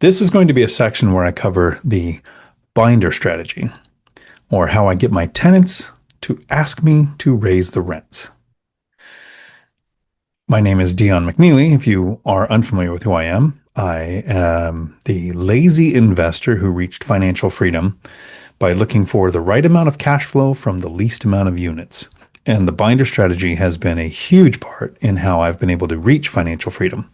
This is going to be a section where I cover the binder strategy, or how I get my tenants to ask me to raise the rents. My name is Dion McNeeley. If you are unfamiliar with who I am the lazy investor who reached financial freedom by looking for the right amount of cash flow from the least amount of units. And the binder strategy has been a huge part in how I've been able to reach financial freedom.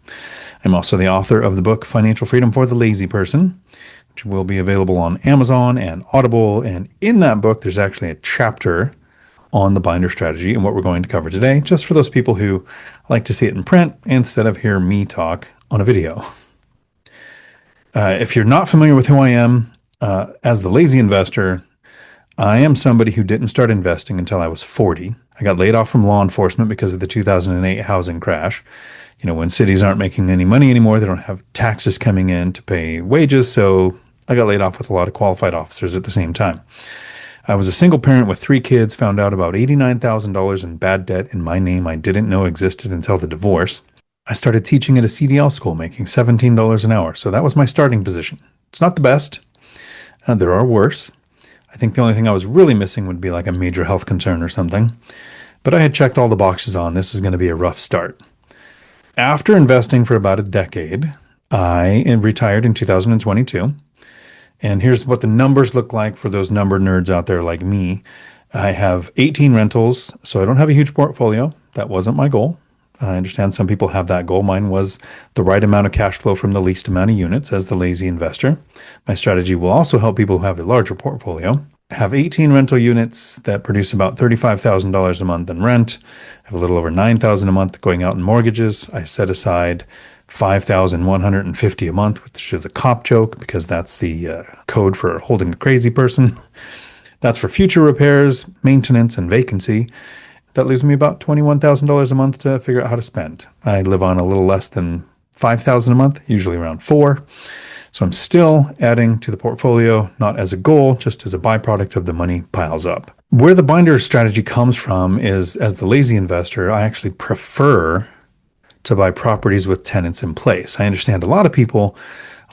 I'm also the author of the book, Financial Freedom for the Lazy Person, which will be available on Amazon and Audible. And in that book, there's actually a chapter on the binder strategy and what we're going to cover today, just for those people who like to see it in print instead of hear me talk on a video. If you're not familiar with who I am, as the lazy investor, I am somebody who didn't start investing until I was 40. I got laid off from law enforcement because of the 2008 housing crash. You know, when cities aren't making any money anymore, they don't have taxes coming in to pay wages. So I got laid off with a lot of qualified officers at the same time. I was a single parent with 3 kids, found out about $89,000 in bad debt in my name I didn't know existed until the divorce. I started teaching at a CDL school, making $17 an hour. So that was my starting position. It's not the best. There are worse. I think the only thing I was really missing would be like a major health concern or something. But I had checked all the boxes on this is going to be a rough start. After investing for about a decade, I retired in 2022. And here's what the numbers look like for those number nerds out there like me. I have 18 rentals, so I don't have a huge portfolio. That wasn't my goal. I understand some people have that goal. Mine was the right amount of cash flow from the least amount of units as the lazy investor. My strategy will also help people who have a larger portfolio. I have 18 rental units that produce about $35,000 a month in rent. I have a little over $9,000 a month going out in mortgages. I set aside $5,150 a month, which is a cop joke because that's the code for holding a crazy person. That's for future repairs, maintenance, and vacancy. That leaves me about $21,000 a month to figure out how to spend. I live on a little less than $5,000 a month, usually around $4,000. So I'm still adding to the portfolio, not as a goal, just as a byproduct of the money piles up. Where the binder strategy comes from is, as the lazy investor, I actually prefer to buy properties with tenants in place. I understand a lot of people,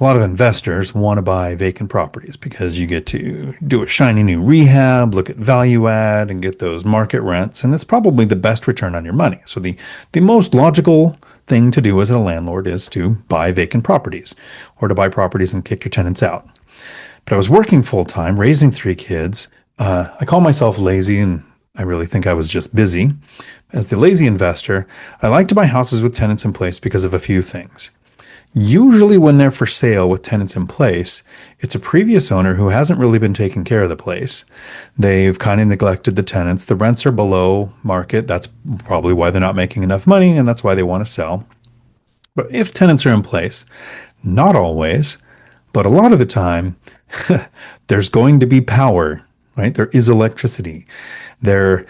a lot of investors want to buy vacant properties because you get to do a shiny new rehab, look at value add, and get those market rents. And it's probably the best return on your money. So the most logical thing to do as a landlord is to buy vacant properties or to buy properties and kick your tenants out. But I was working full time, raising 3 kids. I call myself lazy, and I really think I was just busy. As the lazy investor, I like to buy houses with tenants in place because of a few things. Usually when they're for sale with tenants in place, it's a previous owner who hasn't really been taking care of the place. They've kind of neglected the tenants. The rents are below market. That's probably why they're not making enough money, and that's why they want to sell. But if tenants are in place, not always, but a lot of the time, there's going to be power, right? There is electricity. There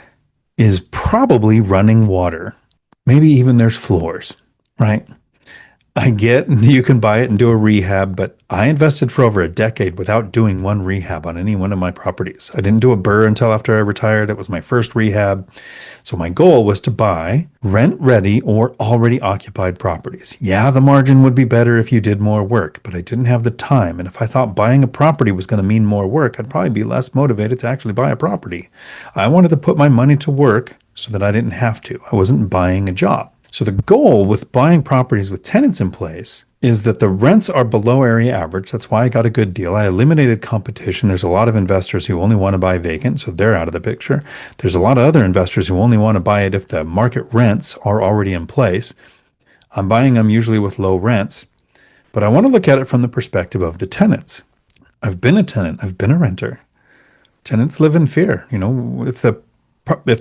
is probably running water. Maybe even there's floors, right? I get you can buy it and do a rehab, but I invested for over a decade without doing one rehab on any one of my properties. I didn't do a BRRRR until after I retired. It was my first rehab. So my goal was to buy rent-ready or already occupied properties. Yeah, the margin would be better if you did more work, but I didn't have the time. And if I thought buying a property was going to mean more work, I'd probably be less motivated to actually buy a property. I wanted to put my money to work so that I didn't have to. I wasn't buying a job. So the goal with buying properties with tenants in place is that the rents are below area average. That's why I got a good deal. I eliminated competition. There's a lot of investors who only want to buy vacant, so they're out of the picture. There's a lot of other investors who only want to buy it if the market rents are already in place. I'm buying them usually with low rents, but I want to look at it from the perspective of the tenants. I've been a tenant. I've been a renter. Tenants live in fear. You know, if the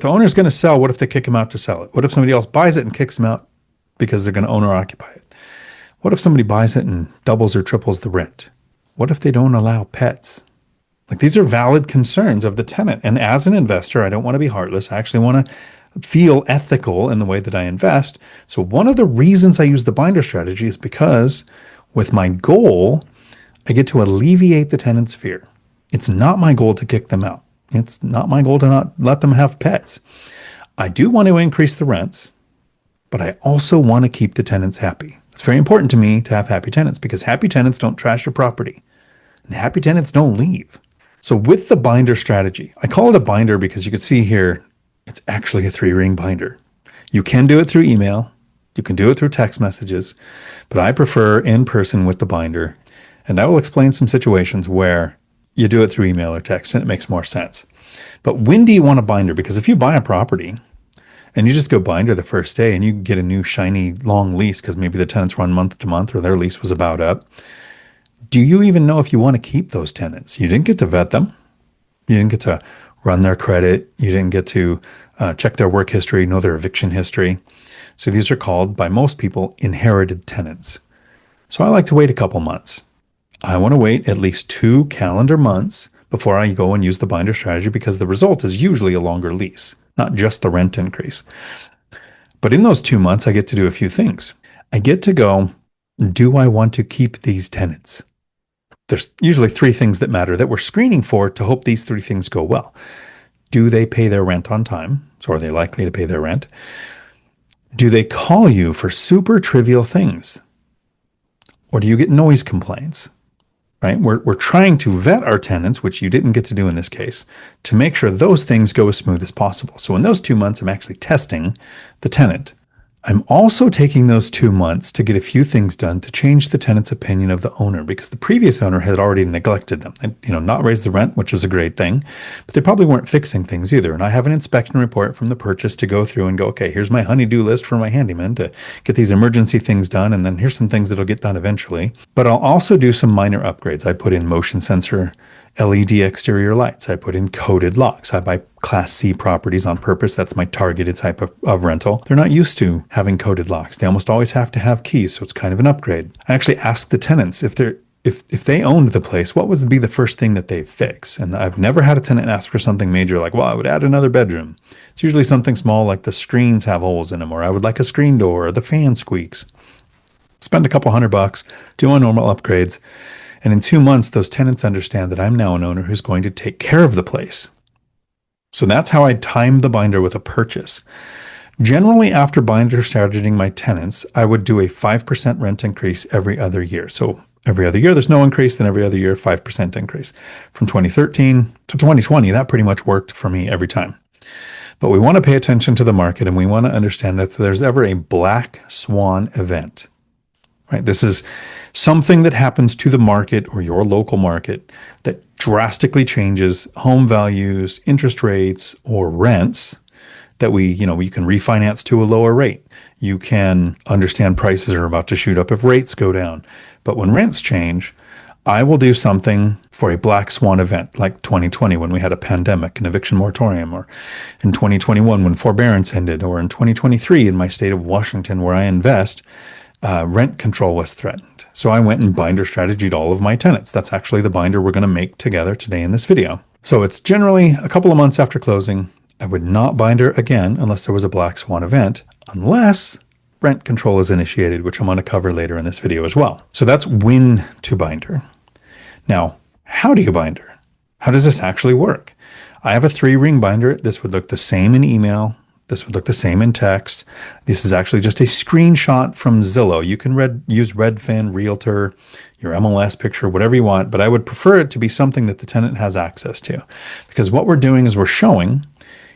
owner's going to sell, what if they kick him out to sell it? What if somebody else buys it and kicks him out because they're going to own or occupy it? What if somebody buys it and doubles or triples the rent? What if they don't allow pets? Like, these are valid concerns of the tenant. And as an investor, I don't want to be heartless. I actually want to feel ethical in the way that I invest. So one of the reasons I use the binder strategy is because with my goal, I get to alleviate the tenant's fear. It's not my goal to kick them out. It's not my goal to not let them have pets. I do want to increase the rents. but I also want to keep the tenants happy. It's very important to me to have happy tenants because happy tenants don't trash your property and happy tenants don't leave. So with the binder strategy, I call it a binder because you can see here, it's actually a 3-ring binder. You can do it through email. You can do it through text messages, but I prefer in person with the binder. And I will explain some situations where you do it through email or text and it makes more sense. But when do you want a binder? Because if you buy a property and you just go binder the first day and you get a new shiny long lease because maybe the tenants run month to month or their lease was about up, do you even know if you want to keep those tenants? You didn't get to vet them. You didn't get to run their credit. You didn't get to check their work history, know their eviction history. So these are called, by most people, inherited tenants. So I like to wait a couple months. I want to wait at least 2 calendar months before I go and use the binder strategy because the result is usually a longer lease, not just the rent increase. But in those 2 months, I get to do a few things. I get to go, do I want to keep these tenants? There's usually 3 things that matter that we're screening for to hope these 3 things go well. Do they pay their rent on time? So are they likely to pay their rent? Do they call you for super trivial things? Or do you get noise complaints? Right? We're trying to vet our tenants, which you didn't get to do in this case, to make sure those things go as smooth as possible. So in those 2 months, I'm actually testing the tenant. I'm also taking those 2 months to get a few things done to change the tenant's opinion of the owner because the previous owner had already neglected them and, not raised the rent, which was a great thing, but they probably weren't fixing things either. And I have an inspection report from the purchase to go through and go, okay, here's my honey-do list for my handyman to get these emergency things done. And then here's some things that'll get done eventually. But I'll also do some minor upgrades. I put in motion sensor LED exterior lights. I put in coated locks. I buy Class C properties on purpose. That's my targeted type of rental. They're not used to having coated locks. They almost always have to have keys, so it's kind of an upgrade. I actually asked the tenants if they owned the place, what would be the first thing that they fix? And I've never had a tenant ask for something major like, well, I would add another bedroom. It's usually something small like the screens have holes in them, or I would like a screen door, or the fan squeaks. Spend a couple $100, do my normal upgrades. And in 2 months, those tenants understand that I'm now an owner who's going to take care of the place. So that's how I time the binder with a purchase. Generally, after binder strategizing my tenants, I would do a 5% rent increase every other year. So every other year, there's no increase, then every other year, 5% increase. From 2013 to 2020, that pretty much worked for me every time. But we want to pay attention to the market and we want to understand if there's ever a black swan event. Right? This is something that happens to the market or your local market that drastically changes home values, interest rates, or rents that you can refinance to a lower rate. You can understand prices are about to shoot up if rates go down. But when rents change, I will do something for a black swan event like 2020 when we had a pandemic, an eviction moratorium, or in 2021 when forbearance ended, or in 2023 in my state of Washington where I invest, rent control was threatened. So I went and binder strategied all of my tenants. That's actually the binder we're going to make together today in this video. So it's generally a couple of months after closing. I would not binder again unless there was a black swan event, unless rent control is initiated, which I'm going to cover later in this video as well. So that's when to binder. Now, how do you binder? How does this actually work? I have a 3-ring binder. This would look the same in email. This would look the same in text. This is actually just a screenshot from Zillow. You can use Redfin, Realtor, your MLS picture, whatever you want, but I would prefer it to be something that the tenant has access to. Because what we're doing is we're showing,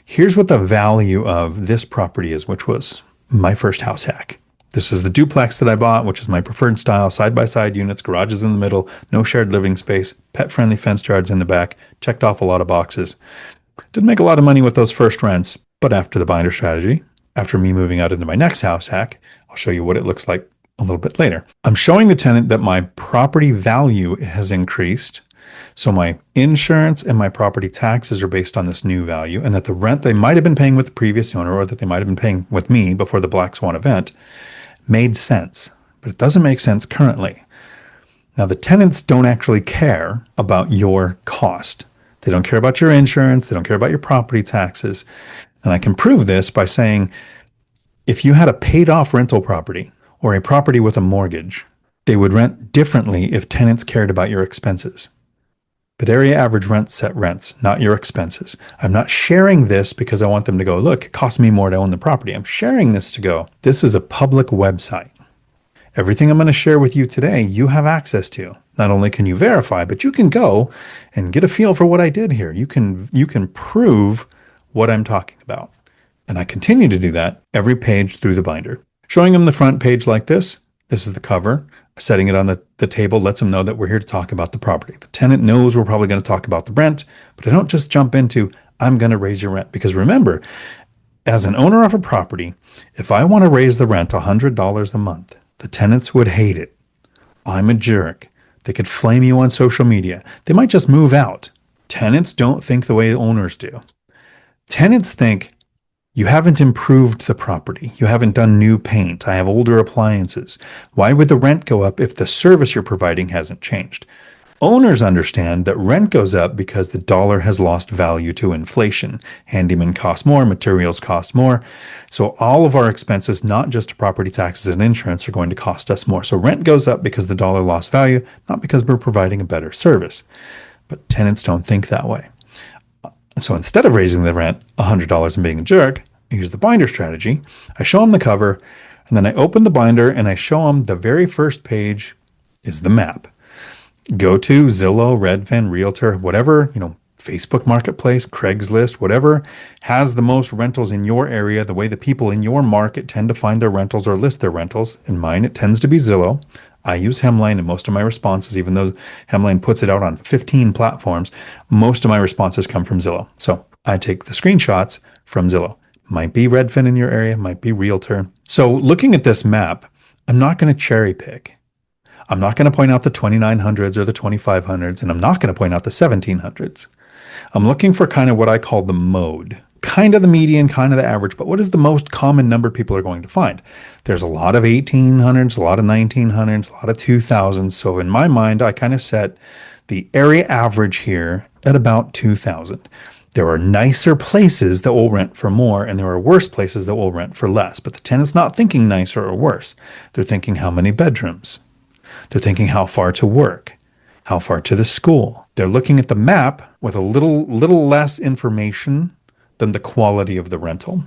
here's what the value of this property is, which was my first house hack. This is the duplex that I bought, which is my preferred style, side-by-side units, garages in the middle, no shared living space, pet-friendly fenced yards in the back, checked off a lot of boxes. Didn't make a lot of money with those first rents. But after the binder strategy, after me moving out into my next house hack, I'll show you what it looks like a little bit later. I'm showing the tenant that my property value has increased. So my insurance and my property taxes are based on this new value, and that the rent they might have been paying with the previous owner or that they might have been paying with me before the black swan event made sense. But it doesn't make sense currently. Now, the tenants don't actually care about your cost. They don't care about your insurance. They don't care about your property taxes. And I can prove this by saying, if you had a paid off rental property or a property with a mortgage, they would rent differently if tenants cared about your expenses. But area average rents set rents, not your expenses. I'm not sharing this because I want them to go, look, it costs me more to own the property. I'm sharing this to go, this is a public website. Everything I'm going to share with you today, you have access to. Not only can you verify, but you can go and get a feel for what I did here. You can prove what I'm talking about. And I continue to do that every page through the binder. Showing them the front page like this. This is the cover. Setting it on the table lets them know that we're here to talk about the property. The tenant knows we're probably going to talk about the rent, but I don't just jump into, I'm going to raise your rent. Because remember, as an owner of a property, if I want to raise the rent $100 a month, the tenants would hate it. I'm a jerk. They could flame you on social media. They might just move out. Tenants don't think the way owners do. Tenants think, you haven't improved the property. You haven't done new paint. I have older appliances. Why would the rent go up if the service you're providing hasn't changed? Owners understand that rent goes up because the dollar has lost value to inflation. Handymen cost more, materials cost more. So all of our expenses, not just property taxes and insurance, are going to cost us more. So rent goes up because the dollar lost value, not because we're providing a better service. But tenants don't think that way. So instead of raising the rent $100 and being a jerk, I use the binder strategy. I show them the cover, and then I open the binder and I show them the very first page is the map. Go to Zillow, Redfin, Realtor, whatever, Facebook Marketplace, Craigslist, whatever has the most rentals in your area, the way the people in your market tend to find their rentals or list their rentals. In mine, it tends to be Zillow. I use Hemline in most of my responses, even though Hemline puts it out on 15 platforms. Most of my responses come from Zillow. So I take the screenshots from Zillow. Might be Redfin in your area, might be Realtor. So looking at this map, I'm not going to cherry pick. I'm not going to point out the 2900s or the 2500s, and I'm not going to point out the 1700s. I'm looking for kind of what I call the mode, kind of the median, kind of the average, but what is the most common number people are going to find? There's a lot of 1800s, a lot of 1900s, a lot of 2000s. So in my mind, I kind of set the area average here at about 2000. There are nicer places that will rent for more, and there are worse places that will rent for less. But the tenant's not thinking nicer or worse. They're thinking how many bedrooms. They're thinking how far to work, how far to the school. They're looking at the map with a little less information than the quality of the rental.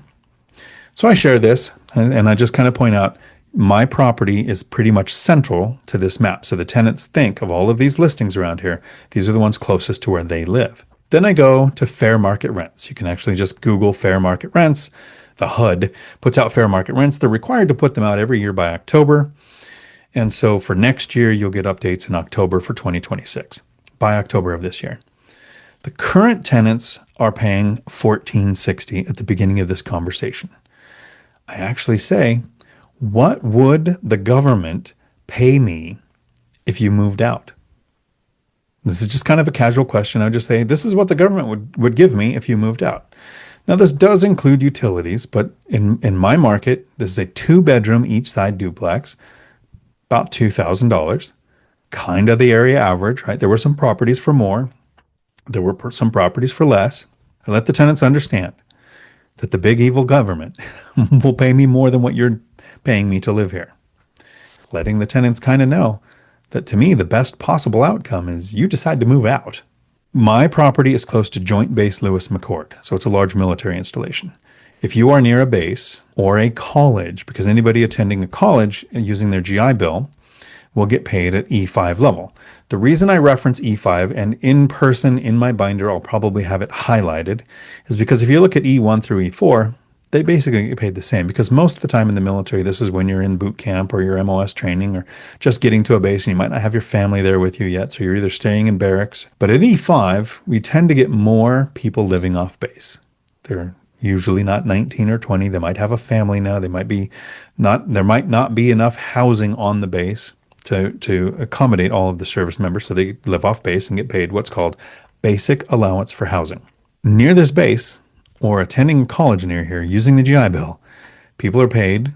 So I share this, and I just kind of point out my property is pretty much central to this map. So the tenants think of all of these listings around here, these are the ones closest to where they live. Then I go to fair market rents. You can actually just Google fair market rents. The HUD puts out fair market rents. They're required to put them out every year by October. And so for next year, you'll get updates in October for 2026, by October of this year. The current tenants are paying $1,460 at the beginning of this conversation. I actually say, what would the government pay me if you moved out? This is just kind of a casual question. I would just say, this is what the government would give me if you moved out. Now, this does include utilities, but in my market, this is a 2-bedroom each side duplex, about $2,000, kind of the area average, right? There were some properties for more. There were some properties for less. I let the tenants understand that the big evil government will pay me more than what you're paying me to live here. Letting the tenants kind of know that to me, the best possible outcome is you decide to move out. My property is close to Joint Base Lewis McChord, so it's a large military installation. If you are near a base or a college, because anybody attending a college using their GI Bill will get paid at E5 level. The reason I reference E5, and in person in my binder, I'll probably have it highlighted, is because if you look at E1 through E4, they basically get paid the same, because most of the time in the military, this is when you're in boot camp or your MOS training or just getting to a base, and you might not have your family there with you yet, so you're either staying in barracks. But at E5, we tend to get more people living off base. They're usually not 19 or 20. They might have a family now. There might not be enough housing on the base to accommodate all of the service members, so they live off base and get paid what's called basic allowance for housing. Near this base, or attending college near here using the GI Bill, people are paid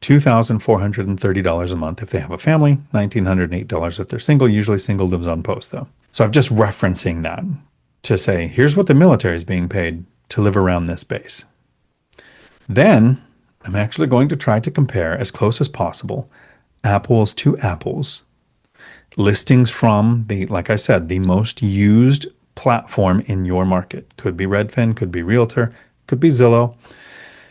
$2,430 a month if they have a family, $1,908 if they're single. Usually single lives on post, though. So I'm just referencing that to say, here's what the military is being paid to live around this base. Then I'm actually going to try to compare as close as possible apples to apples listings from like I said, the most used platform in your market. Could be Redfin, could be Realtor, could be Zillow.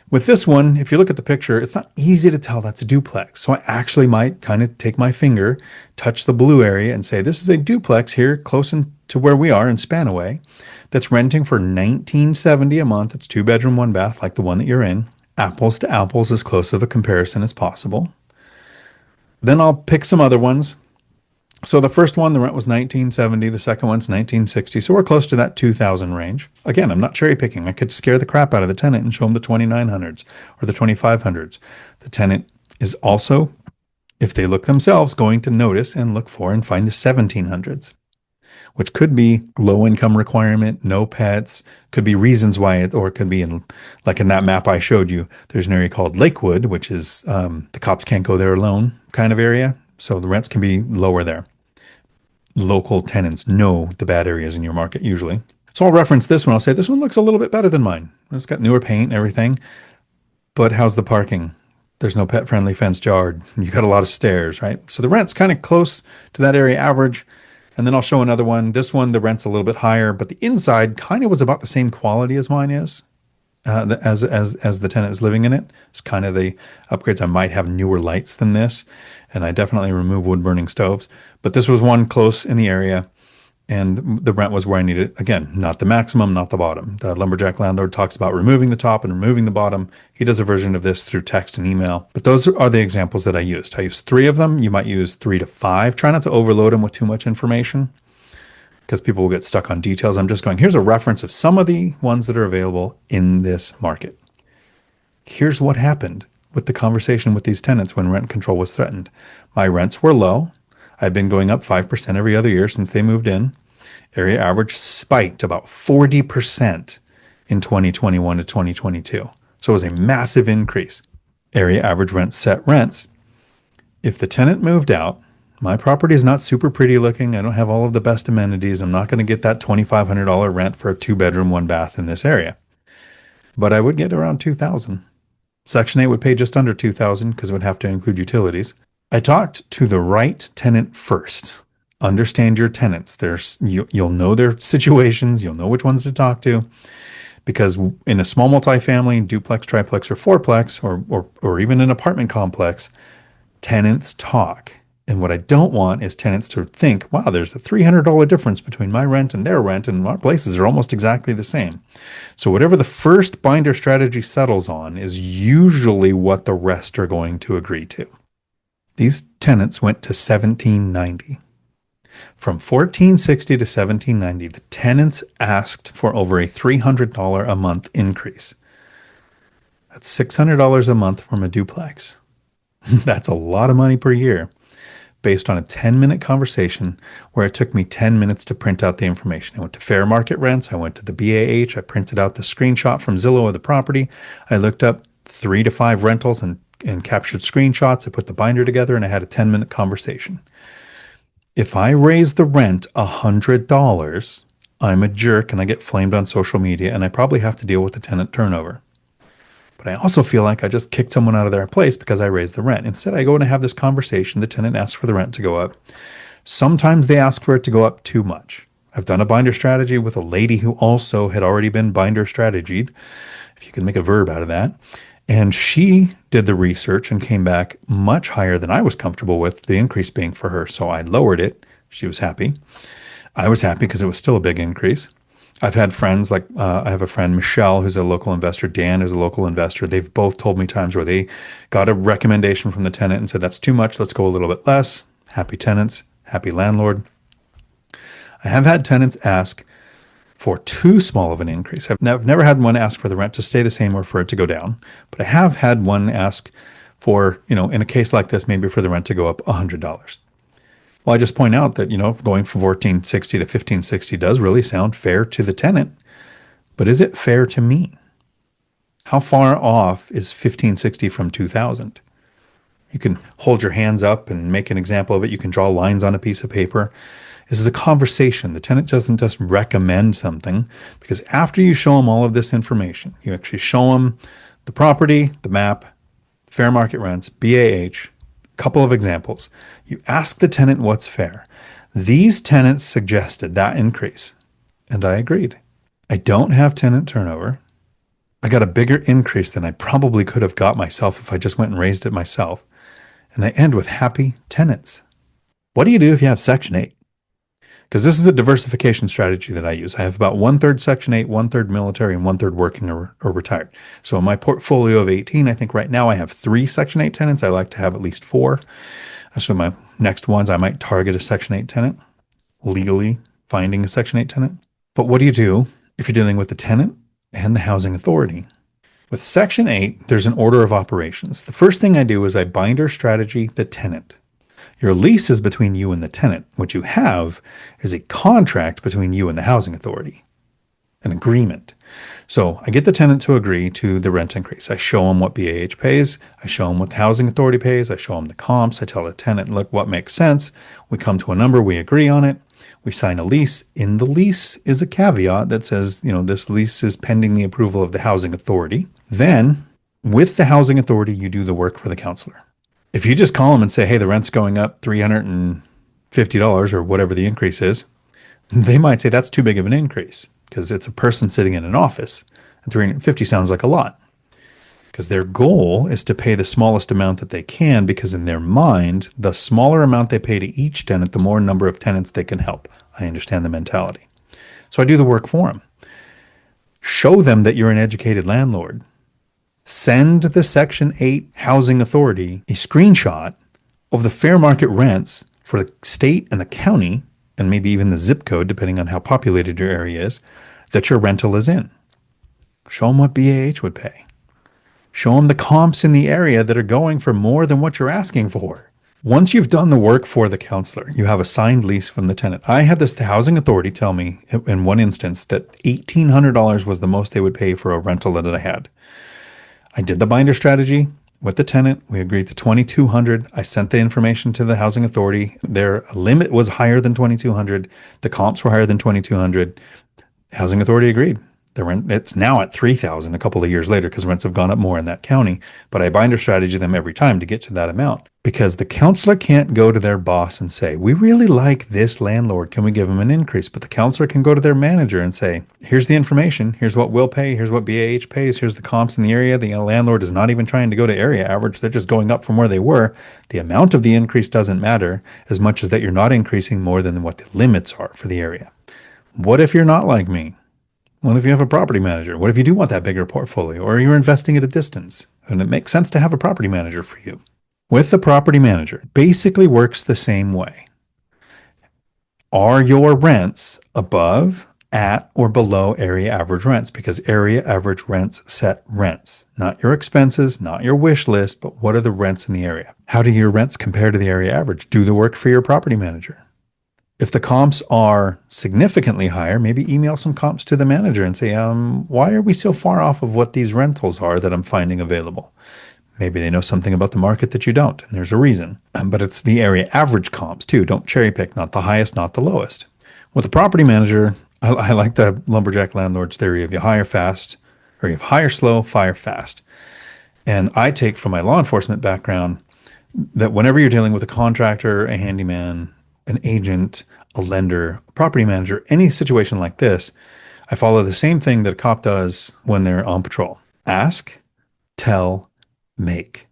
With this one, if you look at the picture, it's not easy to tell that's a duplex. So I actually might kind of take my finger, touch the blue area and say, this is a duplex here close to where we are in Spanaway that's renting for $19.70 a month. It's 2-bedroom, 1-bath like the one that you're in. Apples to apples, as close of a comparison as possible. Then I'll pick some other ones. So the first one, the rent was $19.70. The second one's $19.60. So we're close to that $2,000 range. Again, I'm not cherry picking. I could scare the crap out of the tenant and show them the 2,900s or the 2,500s. The tenant is also, if they look themselves, going to notice and look for and find the 1,700s, which could be low income requirement, no pets, could be reasons why or it could be like in that map I showed you, there's an area called Lakewood, which is the cops can't go there alone kind of area. So the rents can be lower there. Local tenants know the bad areas in your market usually. So I'll reference this one. I'll say this one looks a little bit better than mine. It's got newer paint and everything, but how's the parking? There's no pet-friendly fenced yard. You got a lot of stairs, right? So the rent's kind of close to that area average. And then I'll show another one. This one, the rent's a little bit higher, but the inside kind of was about the same quality as mine is. As the tenant is living in it. It's kind of the upgrades. I might have newer lights than this, and I definitely remove wood burning stoves. But this was one close in the area, and the rent was where I needed it. Again, not the maximum, not the bottom. The lumberjack landlord talks about removing the top and removing the bottom. He does a version of this through text and email. But those are the examples that I used. I used 3 of them. You might use 3 to 5. Try not to overload them with too much information, because people will get stuck on details. I'm just going, here's a reference of some of the ones that are available in this market. Here's what happened with the conversation with these tenants when rent control was threatened. My rents were low. I'd been going up 5% every other year since they moved in. Area average spiked about 40% in 2021 to 2022. So it was a massive increase. Area average rents set rents. If the tenant moved out, my property is not super pretty looking. I don't have all of the best amenities. I'm not going to get that $2,500 rent for a 2-bedroom, 1-bath in this area. But I would get around $2,000. Section 8 would pay just under $2,000 because it would have to include utilities. I talked to the right tenant first. Understand your tenants. You'll know their situations. You'll know which ones to talk to. Because in a small multifamily, duplex, triplex, or fourplex, or even an apartment complex, tenants talk. And what I don't want is tenants to think, wow, there's a $300 difference between my rent and their rent, and our places are almost exactly the same. So whatever the first binder strategy settles on is usually what the rest are going to agree to. These tenants went to $1,790. From $1,460 to $1,790, the tenants asked for over a $300 a month increase. That's $600 a month from a duplex. That's a lot of money per year, based on a 10-minute conversation where it took me 10 minutes to print out the information. I went to fair market rents. I went to the BAH. I printed out the screenshot from Zillow of the property. I looked up 3 to 5 rentals and captured screenshots. I put the binder together and I had a 10-minute conversation. If I raise the rent $100, I'm a jerk and I get flamed on social media and I probably have to deal with the tenant turnover. But I also feel like I just kicked someone out of their place because I raised the rent. Instead, I go and have this conversation. The tenant asks for the rent to go up. Sometimes they ask for it to go up too much. I've done a binder strategy with a lady who also had already been binder strategied, if you can make a verb out of that. And she did the research and came back much higher than I was comfortable with, the increase being for her. So I lowered it. She was happy. I was happy because it was still a big increase. I've had friends like I have a friend, Michelle, who's a local investor. Dan is a local investor. They've both told me times where they got a recommendation from the tenant and said, that's too much. Let's go a little bit less. Happy tenants, happy landlord. I have had tenants ask for too small of an increase. I've never had one ask for the rent to stay the same or for it to go down. But I have had one ask for, in a case like this, maybe for the rent to go up $100. Well, I just point out that, going from $1,460 to $1,560 does really sound fair to the tenant, but is it fair to me? How far off is $1,560 from $2,000? You can hold your hands up and make an example of it. You can draw lines on a piece of paper. This is a conversation. The tenant doesn't just recommend something, because after you show them all of this information, you actually show them the property, the map, fair market rents, BAH, Couple of examples. You ask the tenant what's fair. These tenants suggested that increase, and I agreed. I don't have tenant turnover. I got a bigger increase than I probably could have got myself if I just went and raised it myself. And I end with happy tenants. What do you do if you have Section 8? Because this is a diversification strategy that I use. I have about 1/3 Section 8, 1/3 military, and 1/3 working or retired. So in my portfolio of 18, I think right now I have 3 Section 8 tenants. I like to have at least 4. So my next ones, I might target a Section 8 tenant, legally finding a Section 8 tenant. But what do you do if you're dealing with the tenant and the housing authority? With Section 8, there's an order of operations. The first thing I do is I binder strategy the tenant. Your lease is between you and the tenant. What you have is a contract between you and the housing authority, an agreement. So I get the tenant to agree to the rent increase. I show them what BAH pays. I show them what the housing authority pays. I show them the comps. I tell the tenant, look, what makes sense. We come to a number. We agree on it. We sign a lease. In the lease is a caveat that says, this lease is pending the approval of the housing authority. Then with the housing authority, you do the work for the counselor. If you just call them and say, hey, the rent's going up $350 or whatever the increase is, they might say that's too big of an increase because it's a person sitting in an office and 350 sounds like a lot. Because their goal is to pay the smallest amount that they can, because in their mind, the smaller amount they pay to each tenant, the more number of tenants they can help. I understand the mentality. So I do the work for them. Show them that you're an educated landlord. Send the Section 8 Housing Authority a screenshot of the fair market rents for the state and the county, and maybe even the zip code, depending on how populated your area is, that your rental is in. Show them what BAH would pay. Show them the comps in the area that are going for more than what you're asking for. Once you've done the work for the counselor, you have a signed lease from the tenant. I had the housing authority tell me in one instance that $1,800 was the most they would pay for a rental that I had. I did the binder strategy with the tenant. We agreed to $2,200. I sent the information to the housing authority. Their limit was higher than $2,200. The comps were higher than $2,200. Housing authority agreed. The rent, it's now at $3,000 a couple of years later because rents have gone up more in that county. But I binder strategy them every time to get to that amount, because the counselor can't go to their boss and say, we really like this landlord. Can we give him an increase? But the counselor can go to their manager and say, here's the information. Here's what we'll pay. Here's what BAH pays. Here's the comps in the area. The landlord is not even trying to go to area average. They're just going up from where they were. The amount of the increase doesn't matter as much as that you're not increasing more than what the limits are for the area. What if you're not like me? What if you have a property manager? What if you do want that bigger portfolio, or you're investing at a distance and it makes sense to have a property manager for you? With the property manager, it basically works the same way. Are your rents above, at, or below area average rents? Because area average rents set rents, not your expenses, not your wish list, but what are the rents in the area? How do your rents compare to the area average? Do the work for your property manager. If the comps are significantly higher, maybe email some comps to the manager and say, why are we so far off of what these rentals are that I'm finding available? Maybe they know something about the market that you don't, and there's a reason. But it's the area average comps too. Don't cherry pick, not the highest, not the lowest. With a property manager, I like the lumberjack landlord's theory of you hire fast, or you hire slow, fire fast. And I take from my law enforcement background that whenever you're dealing with a contractor, a handyman, an agent, a lender, a property manager, any situation like this, I follow the same thing that a cop does when they're on patrol. Ask, tell, make.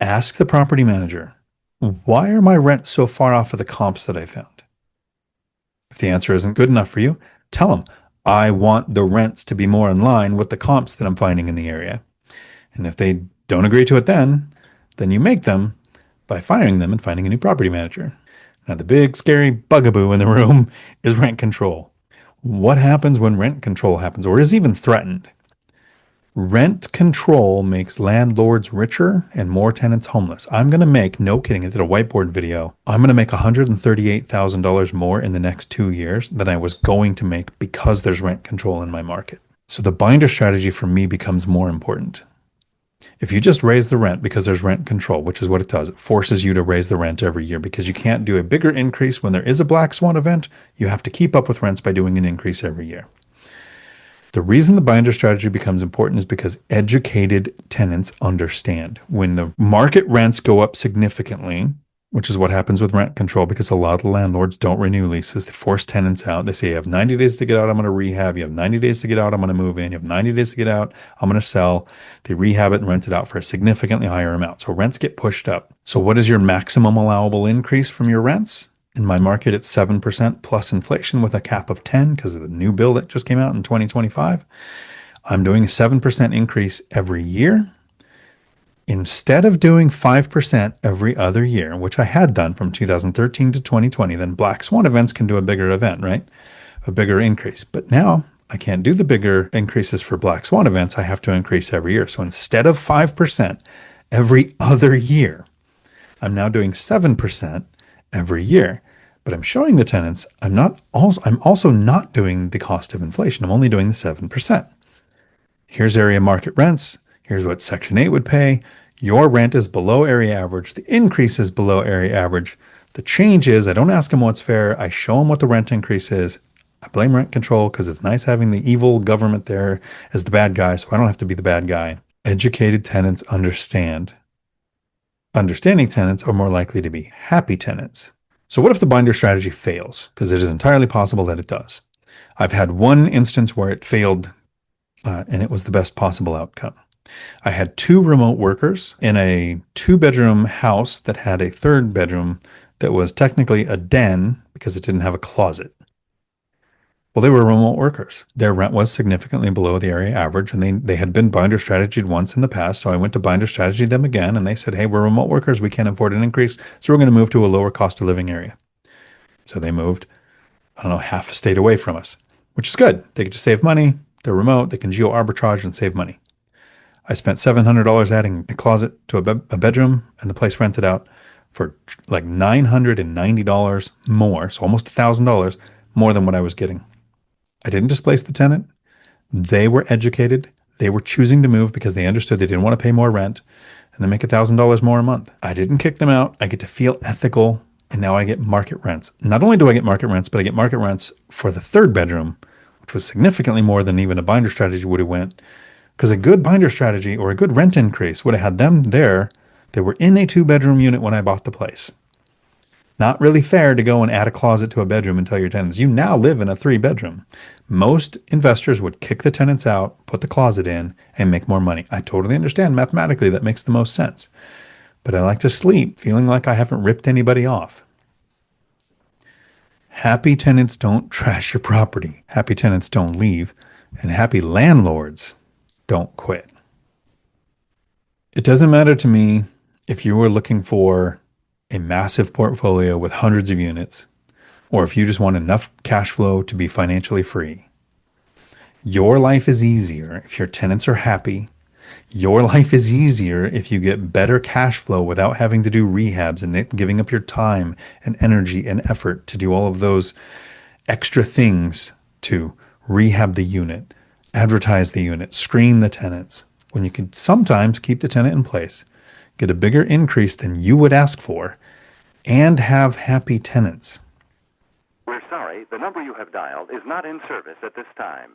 Ask the property manager, why are my rents so far off of the comps that I found? If the answer isn't good enough for you, tell them, I want the rents to be more in line with the comps that I'm finding in the area. And if they don't agree to it then you make them by firing them and finding a new property manager. Now, the big, scary bugaboo in the room is rent control. What happens when rent control happens or is even threatened? Rent control makes landlords richer and more tenants homeless. I'm going to make, no kidding, I did a whiteboard video. I'm going to make $138,000 more in the next 2 years than I was going to make because there's rent control in my market. So the binder strategy for me becomes more important. If you just raise the rent because there's rent control, which is what it does, it forces you to raise the rent every year because you can't do a bigger increase when there is a black swan event. You have to keep up with rents by doing an increase every year. The reason the binder strategy becomes important is because educated tenants understand. When the market rents go up significantly, which is what happens with rent control, because a lot of the landlords don't renew leases. They force tenants out. They say, you have 90 days to get out, I'm going to rehab. You have 90 days to get out, I'm going to move in. You have 90 days to get out, I'm going to sell. They rehab it and rent it out for a significantly higher amount. So rents get pushed up. So what is your maximum allowable increase from your rents? In my market, it's 7% plus inflation with a cap of 10 because of the new bill that just came out in 2025. I'm doing a 7% increase every year. Instead of doing 5% every other year, which I had done from 2013 to 2020, then Black Swan events can do a bigger event, right? A bigger increase. But now I can't do the bigger increases for Black Swan events. I have to increase every year. So instead of 5% every other year, I'm now doing 7% every year. But I'm showing the tenants I'm also not doing the cost of inflation. I'm only doing the 7%. Here's area market rents. Here's what Section 8 would pay. Your rent is below area average. The increase is below area average. The change is I don't ask them what's fair. I show them what the rent increase is. I blame rent control because it's nice having the evil government there as the bad guy, so I don't have to be the bad guy. Educated tenants understand. Understanding tenants are more likely to be happy tenants. So what if the binder strategy fails? Because it is entirely possible that it does. I've had one instance where it failed, and it was the best possible outcome. I had 2 remote workers in a 2-bedroom house that had a 3rd bedroom that was technically a den because it didn't have a closet. Well, they were remote workers. Their rent was significantly below the area average, and they had been binder strategied once in the past. So I went to binder strategy them again, and they said, hey, we're remote workers. We can't afford an increase, so we're going to move to a lower cost of living area. So they moved, I don't know, half a state away from us, which is good. They get to save money. They're remote. They can geo arbitrage and save money. I spent $700 adding a closet to a bedroom, and the place rented out for like $990 more, so almost $1,000 more than what I was getting. I didn't displace the tenant. They were educated. They were choosing to move because they understood they didn't want to pay more rent and then make $1,000 more a month. I didn't kick them out. I get to feel ethical, and now I get market rents. Not only do I get market rents, but I get market rents for the 3rd bedroom, which was significantly more than even a binder strategy would have went. Because a good binder strategy or a good rent increase would have had them there. They were in a 2-bedroom unit when I bought the place. Not really fair to go and add a closet to a bedroom and tell your tenants, you now live in a 3-bedroom. Most investors would kick the tenants out, put the closet in, and make more money. I totally understand mathematically that makes the most sense. But I like to sleep feeling like I haven't ripped anybody off. Happy tenants don't trash your property. Happy tenants don't leave. And happy landlords don't quit. It doesn't matter to me if you were looking for a massive portfolio with hundreds of units, or if you just want enough cash flow to be financially free. Your life is easier if your tenants are happy. Your life is easier if you get better cash flow without having to do rehabs and giving up your time and energy and effort to do all of those extra things to rehab the unit, advertise the unit, screen the tenants, when you can sometimes keep the tenant in place, get a bigger increase than you would ask for, and have happy tenants. We're sorry, the number you have dialed is not in service at this time.